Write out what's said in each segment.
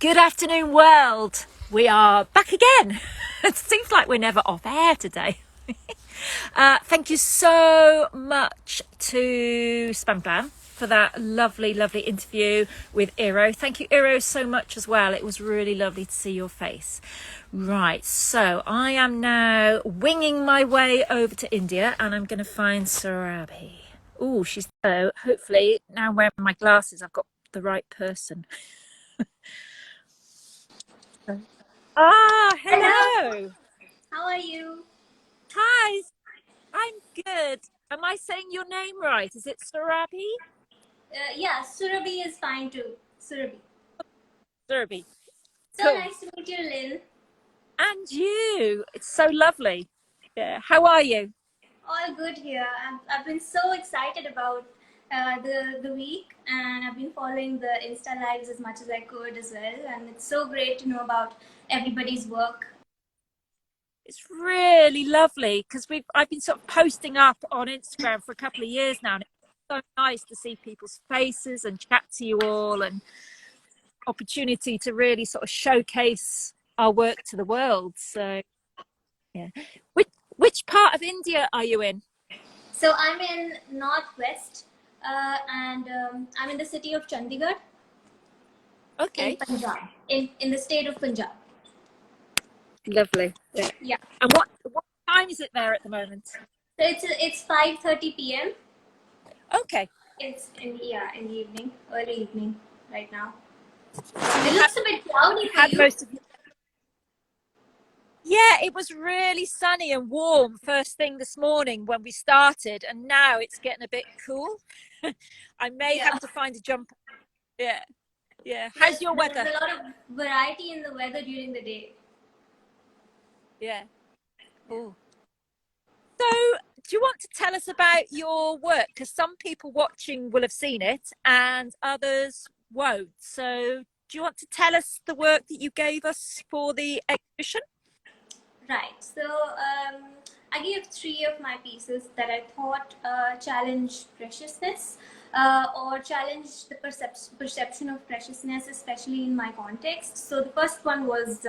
Good afternoon, world. We are back again. It seems like we're never off air today. Thank you so much to Spam for that lovely interview with Iro. Thank you, Iro, so much as well. It was really lovely to see your face. Right, so I am now winging my way over to India and I'm going to find Surabhi. Oh, she's so hopefully now wearing my glasses, I've got the right person. Ah, Hello, hello. how are you? Hi, I'm good. Am I saying your name right? Is it Surabhi? Yeah, Surabhi is fine too. Surabhi. Surabhi. So Cool. nice to meet you, Lynn. And you. It's so lovely. Yeah. How are you? All good here. I've been so excited about the week, and I've been following the Insta lives as much as I could as well. And it's so great to know about everybody's work. It's really lovely because I've been sort of posting up on Instagram for a couple of years now, and it's so nice to see people's faces and chat to you all, and opportunity to really sort of showcase our work to the world. So yeah. Which part of India are you in? So I'm in Northwest, and I'm in the city of Chandigarh in Okay. Punjab, in the state of Punjab. Lovely. Yeah. Yeah. And what time is it there at the moment? So it's 5:30 p.m. Okay. It's in the evening, early evening right now. So It looks a bit cloudy you for had you. most of your... Yeah, it was really sunny and warm first thing this morning when we started, and now it's getting a bit cool. I may Yeah, have to find a jumper. Yeah, yeah. there's How's your there's weather? a lot of variety in the weather during the day. Yeah. Yeah. Cool. So, do you want to tell us about your work? Because some people watching will have seen it and others won't. So, do you want to tell us the work that you gave us for the exhibition? Right. So I gave three of my pieces that I thought challenged preciousness or challenged the perception of preciousness, especially in my context. So the first one was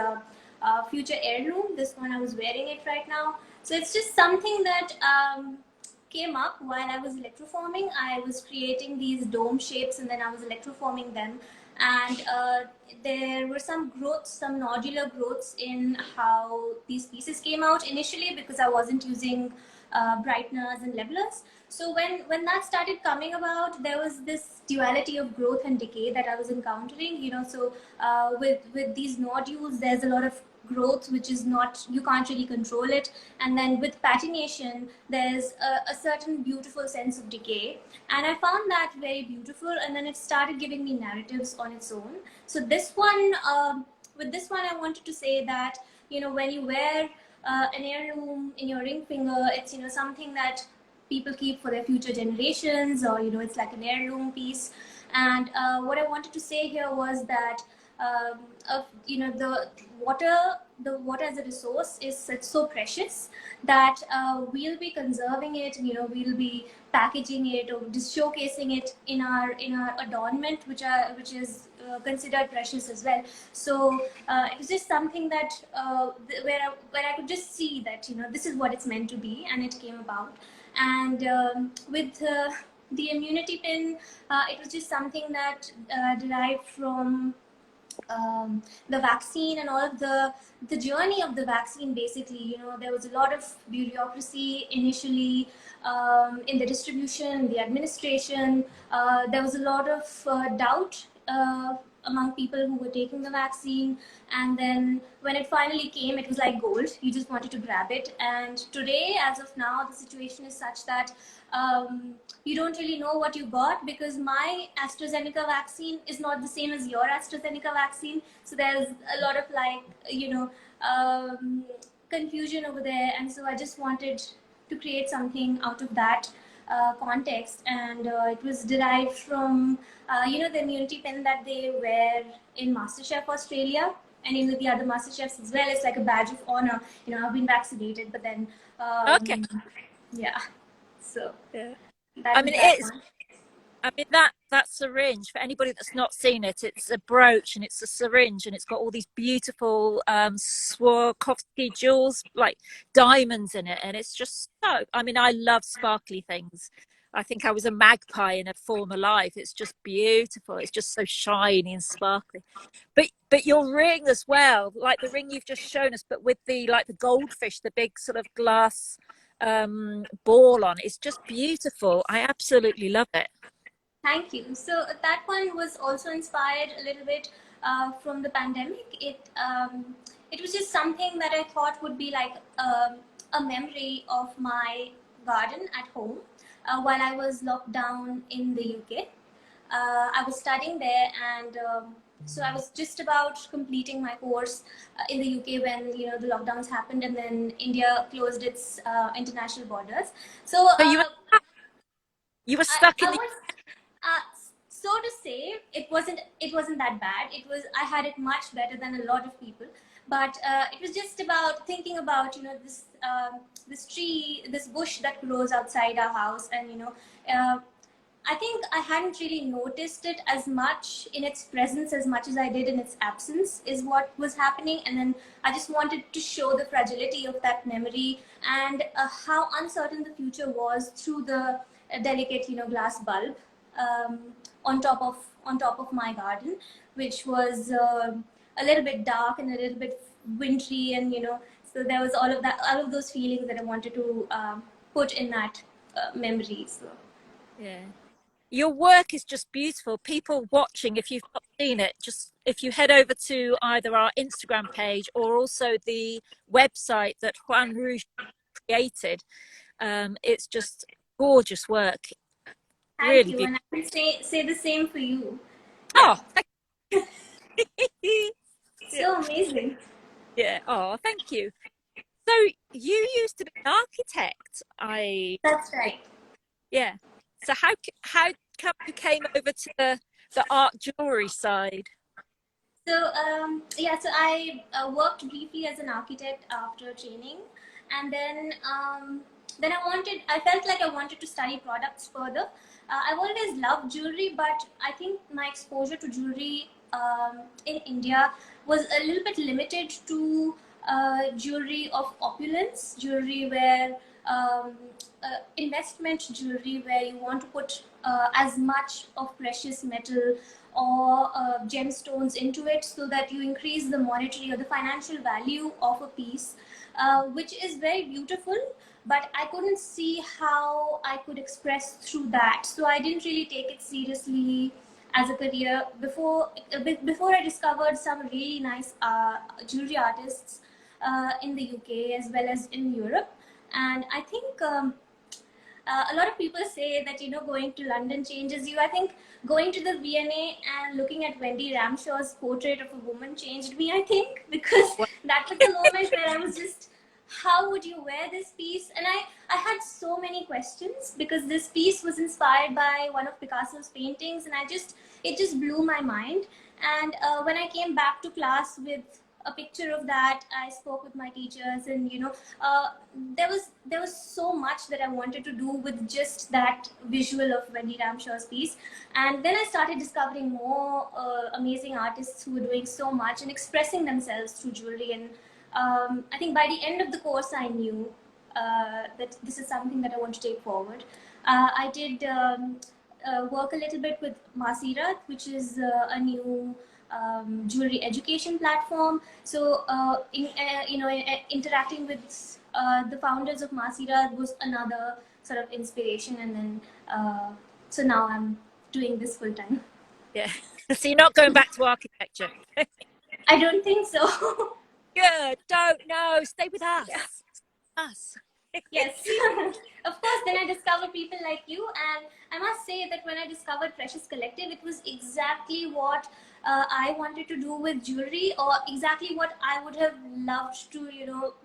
future heirloom. This one I was wearing it right now. So it's just something that came up while I was electroforming. I was creating these dome shapes and then I was electroforming them. And there were some growths, some nodular growths in how these pieces came out initially because I wasn't using brighteners and levelers. So when that started coming about, there was this duality of growth and decay that I was encountering. So with these nodules, there's a lot of growth which is not, you can't really control it, and then with patination there's a certain beautiful sense of decay, and I found that very beautiful, and then it started giving me narratives on its own. So this one, with this one I wanted to say that when you wear an heirloom in your ring finger, it's something that people keep for their future generations, or it's like an heirloom piece. And what I wanted to say here was that of water the water as a resource is, it's so precious that we'll be conserving it, we'll be packaging it or just showcasing it in our adornment, which is considered precious as well. So it was just something that where I could just see that this is what it's meant to be, and it came about. And with the immunity pin, it was just something that derived from the vaccine and all of the journey of the vaccine. Basically, there was a lot of bureaucracy initially, in the distribution, the administration. There was a lot of doubt among people who were taking the vaccine, and then when it finally came, it was like gold. You just wanted to grab it. And today, as of now, the situation is such that you don't really know what you got, because my AstraZeneca vaccine is not the same as your AstraZeneca vaccine. So there's a lot of confusion over there. And so I just wanted to create something out of that context. And it was derived from, the immunity pin that they wear in MasterChef Australia. And in the other MasterChefs as well, it's like a badge of honor. I've been vaccinated, but then, Okay. yeah. So Yeah. I that is mean, that one. I mean that syringe, for anybody that's not seen it, it's a brooch and it's a syringe and it's got all these beautiful Swarovski jewels, like diamonds in it, and it's just so. I mean, I love sparkly things. I think I was a magpie in a former life. It's just beautiful. It's just so shiny and sparkly. But your ring as well, like the ring you've just shown us, but with the like the goldfish, the big sort of glass ball on. It's just beautiful. I absolutely love it. Thank you. So that one was also inspired a little bit from the pandemic. It was just something that I thought would be like a memory of my garden at home while I was locked down in the UK. I was studying there, and so I was just about completing my course in the UK when the lockdowns happened, and then India closed its international borders. So So you were stuck I in the. was, so to say, it wasn't that bad. I had it much better than a lot of people, but it was just about thinking about this tree, this bush that grows outside our house, and I think I hadn't really noticed it as much in its presence as much as I did in its absence, is what was happening. And then I just wanted to show the fragility of that memory, and how uncertain the future was through the delicate, glass bulb um, on top of my garden, which was a little bit dark and a little bit wintry, and so there was all of those feelings that I wanted to put in that memory. So. Yeah. Your work is just beautiful. People watching, if you've not seen it, just if you head over to either our Instagram page or also the website that Juan Rouge created, it's just gorgeous work. Thank Really you, beautiful. and I can say the same for you. Yeah, Oh, thank you. Yeah. so amazing. Yeah. Oh, thank you. So you used to be an architect. That's right. Yeah. So how come you came over to the art jewelry side? So yeah, so I worked briefly as an architect after training, and then I felt like I wanted to study products further. I've always loved jewelry, but I think my exposure to jewelry in India was a little bit limited to jewelry of opulence, jewelry where investment jewelry where you want to put as much of precious metal or gemstones into it, so that you increase the monetary or the financial value of a piece, which is very beautiful, but I couldn't see how I could express through that. So I didn't really take it seriously as a career before I discovered some really nice jewelry artists in the UK as well as in Europe. And I think a lot of people say that going to London changes you. I think going to the V&A and looking at Wendy Ramshaw's portrait of a woman changed me. I think because Well, that was the moment where I was just, how would you wear this piece? And I had so many questions because this piece was inspired by one of Picasso's paintings, and it just blew my mind. And when I came back to class with a picture of that, I spoke with my teachers, and uh, there was so much that I wanted to do with just that visual of Wendy Ramshaw's piece. And then I started discovering more amazing artists who were doing so much and expressing themselves through jewelry. And I think by the end of the course, I knew that this is something that I want to take forward. I did work a little bit with Masirat, which is a new jewelry education platform. So, interacting with the founders of Masirat was another sort of inspiration, and then so now I'm doing this full time. yeah. So you're not going back to architecture. I don't think so. Good. Don't no. Stay with Yeah. us. Us. Yes, of course. Then I discovered people like you, and I must say that when I discovered Precious.Collective, it was exactly what I wanted to do with jewelry, or exactly what I would have loved to,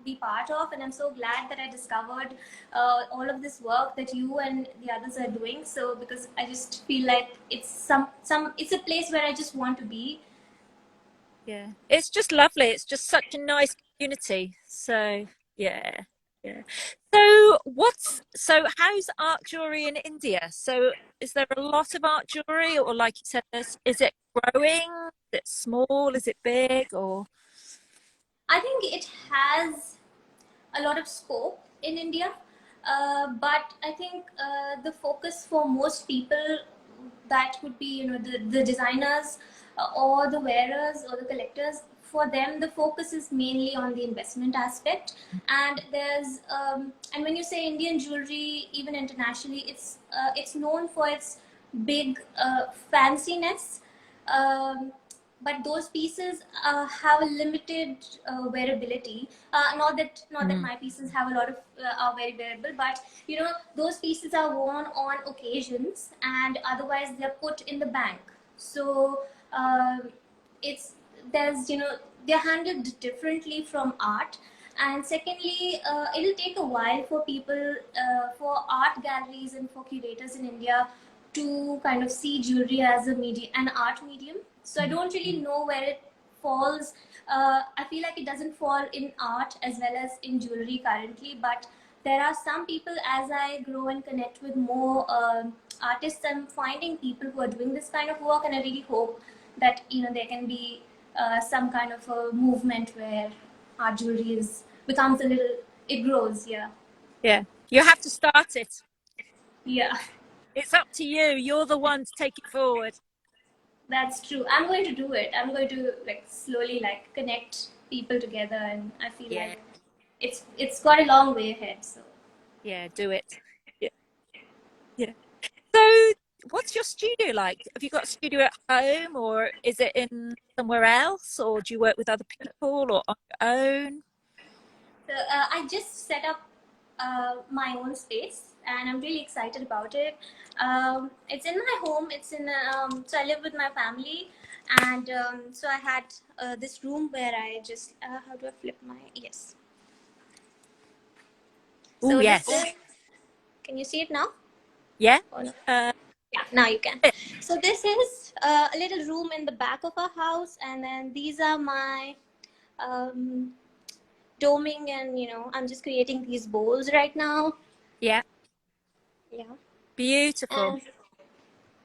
be part of. And I'm so glad that I discovered all of this work that you and the others are doing. So because I just feel like it's it's a place where I just want to be. Yeah. It's just lovely. It's just such a nice community. So yeah. Yeah. So how's art jewelry in India? So is there a lot of art jewelry, or like you said, is it growing? Is it small? Is it big? Or I think it has a lot of scope in India, but I think the focus for most people, that would be, the designers, or the wearers or the collectors. For them, the focus is mainly on the investment aspect, and and when you say Indian jewelry, even internationally, it's known for its big fanciness. Um, but those pieces have a limited wearability. Not that Mm. my pieces have a lot of are very wearable, but those pieces are worn on occasions, and otherwise they're put in the bank. So it's there's they're handled differently from art. And secondly, it'll take a while for people, for art galleries and for curators in India to kind of see jewelry as an art medium. So I don't really know where it falls. I feel like it doesn't fall in art as well as in jewelry currently, but there are some people, as I grow and connect with more artists, I'm finding people who are doing this kind of work, and I really hope that there can be some kind of a movement where art jewelry becomes a little, it grows. Yeah. Yeah, you have to start it. Yeah. It's up to you. You're the one to take it forward. That's true. I'm going to do it. I'm going to like slowly like connect people together, and I feel Yeah, like it's got a long way ahead. So yeah, do it. Yeah, yeah. So, what's your studio like? Have you got a studio at home, or is it in somewhere else, or do you work with other people, or on your own? I just set up my own space, and I'm really excited about it. It's in my home. So I live with my family, and so I had this room where I just how do I flip my yes. Oh, So this yes. is. Can you see it now? Yeah. Or no? Uh, Yeah, now you can. So this is a little room in the back of our house, and then these are my um, doming, and I'm just creating these bowls right now. yeah. Yeah, Beautiful. and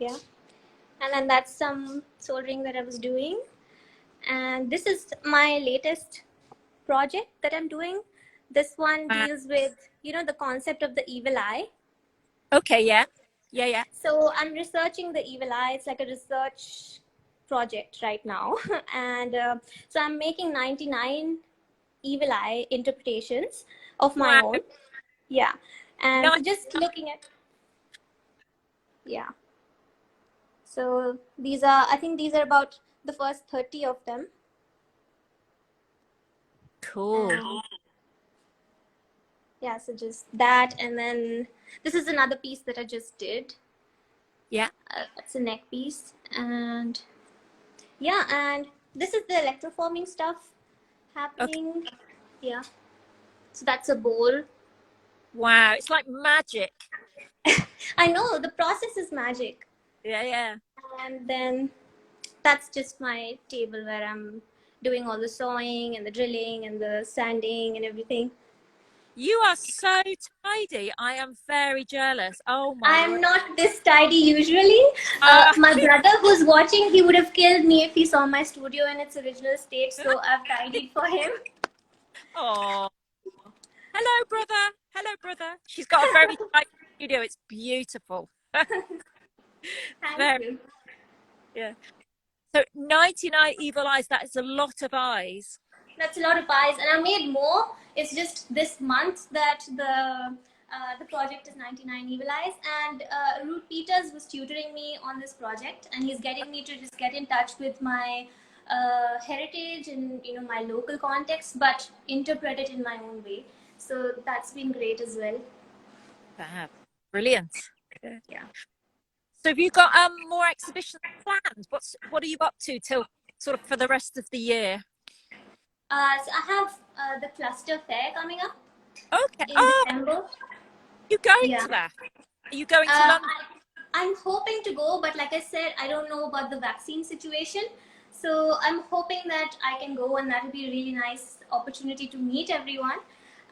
yeah, and then that's some soldering that I was doing, and this is my latest project that I'm doing. This one Uh, deals with the concept of the evil eye. okay. Yeah. Yeah. Yeah. So I'm researching the evil eye. It's like a research project right now, and so I'm making 99 evil eye interpretations of my Wow. own. Yeah, and Nice. so just looking at, yeah. So I think these are about the first 30 of them, Cool. and yeah, so just that, and then this is another piece that I just did. Yeah. It's a neck piece, and yeah, and this is the electroforming stuff Okay. happening. Yeah. So that's a bowl. Wow. It's like magic. I know the process is magic. Yeah. Yeah. And then that's just my table where I'm doing all the sawing and the drilling and the sanding and everything. You are so tidy. I am very jealous. Oh my I'm word. not this tidy usually. Uh, My brother who's watching, he would have killed me if he saw my studio in its original state. So I've tidied for him. oh. Hello, brother. Hello, brother. She's got a very tight studio. It's beautiful. Thank Very, you. yeah. So 99 evil eyes, that is a lot of eyes. That's a lot of eyes, and I made more. It's just this month that the project is 99 Evil Eyes, and Root Peters was tutoring me on this project, and he's getting me to just get in touch with my heritage and my local context, but interpret it in my own way. So that's been great as well. Fab. Brilliant. Yeah. Yeah. So have you got more exhibitions planned? What are you up to till sort of for the rest of the year? So I have the cluster fair coming up Okay. in Oh, December. you going Yeah. to that? Are you going to Uh, London? I'm hoping to go, but like I said, I don't know about the vaccine situation. So I'm hoping that I can go, and that will be a really nice opportunity to meet everyone.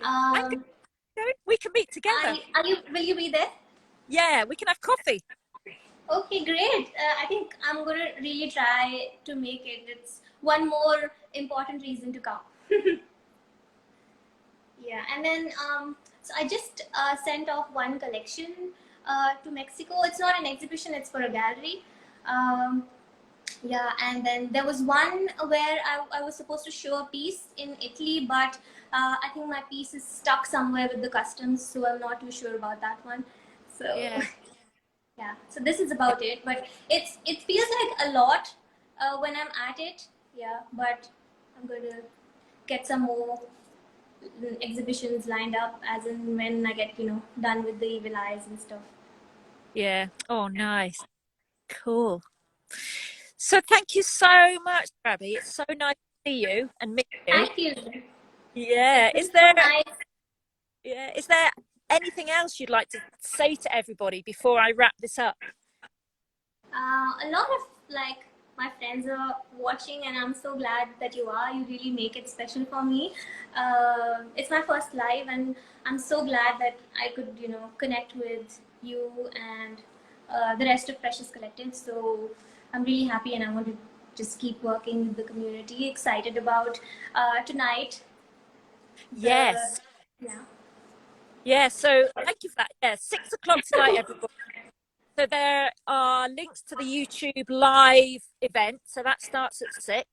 I'm Um, We can meet together. Will you be there? Yeah, we can have coffee. Okay, great. I think I'm gonna really try to make it. It's one more important reason to come. Yeah, and then so I just sent off one collection to Mexico. It's not an exhibition; it's for a gallery. Um, yeah, and then there was one where I was supposed to show a piece in Italy, but I think my piece is stuck somewhere with the customs, so I'm not too sure about that one. So Yeah. yeah, so this is about it, but it feels like a lot when I'm at it. Yeah, but I'm going to get some more exhibitions lined up as in when I get done with the evil eyes and stuff. Yeah. Oh, nice. Cool. So thank you so much, Surabhi. It's so nice to see you and meet you. Thank you. Yeah. It's been so nice. Is there anything else you'd like to say to everybody before I wrap this up? A lot of like my friends are watching, and I'm so glad that you are. You really make it special for me. It's my first live, and I'm so glad that I could, connect with you and the rest of Precious Collective. So I'm really happy, and I want to just keep working with the community. Excited about tonight. The Yes. yeah. Yeah. So thank you for that. Yeah. 6 o'clock tonight, everybody. So there are links to the YouTube live event. So that starts at 6.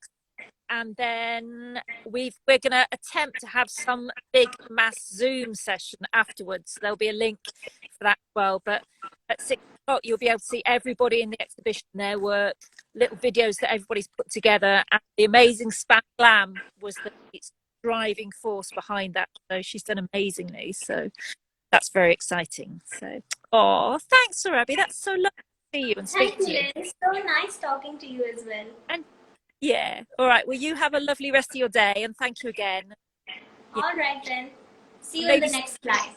And then we're going to attempt to have some big mass Zoom session afterwards. There'll be a link for that as well. But at 6 o'clock, you'll be able to see everybody in the exhibition, their work, little videos that everybody's put together. And the amazing Spam Glam was the driving force behind that. So she's done amazingly. So that's very exciting. So, oh, thanks, Surabhi. That's so lovely to see you and speak Thank you, to you. Lynn. It's so nice talking to you as well. And yeah, all right. Well, you have a lovely rest of your day, and thank you again. Yeah, All right then. See and you in the maybe. next live.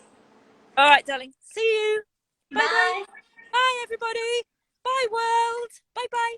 All right, darling. See you. Bye bye. Bye. Bye, everybody. Bye, world. Bye bye.